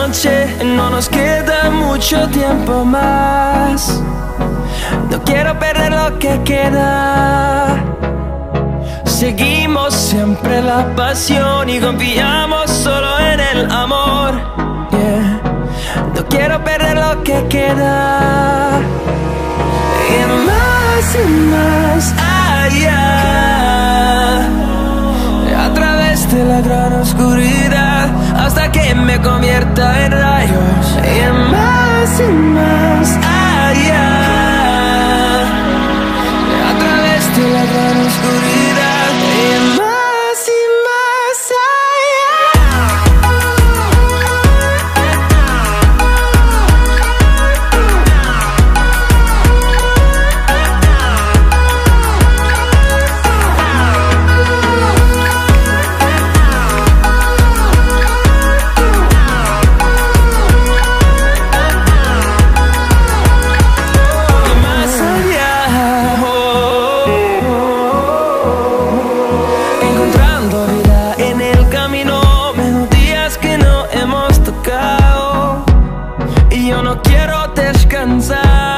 noche, no nos queda mucho tiempo más. No quiero perder lo que queda. Seguimos siempre la pasión y confiamos solo en el amor. Yeah. No quiero perder lo que queda. Y más allá, a través de la gran oscuridad, hasta que me convierta en rayos. Y más allá, a través de la gran oscuridad. Y más yo no quiero descansar.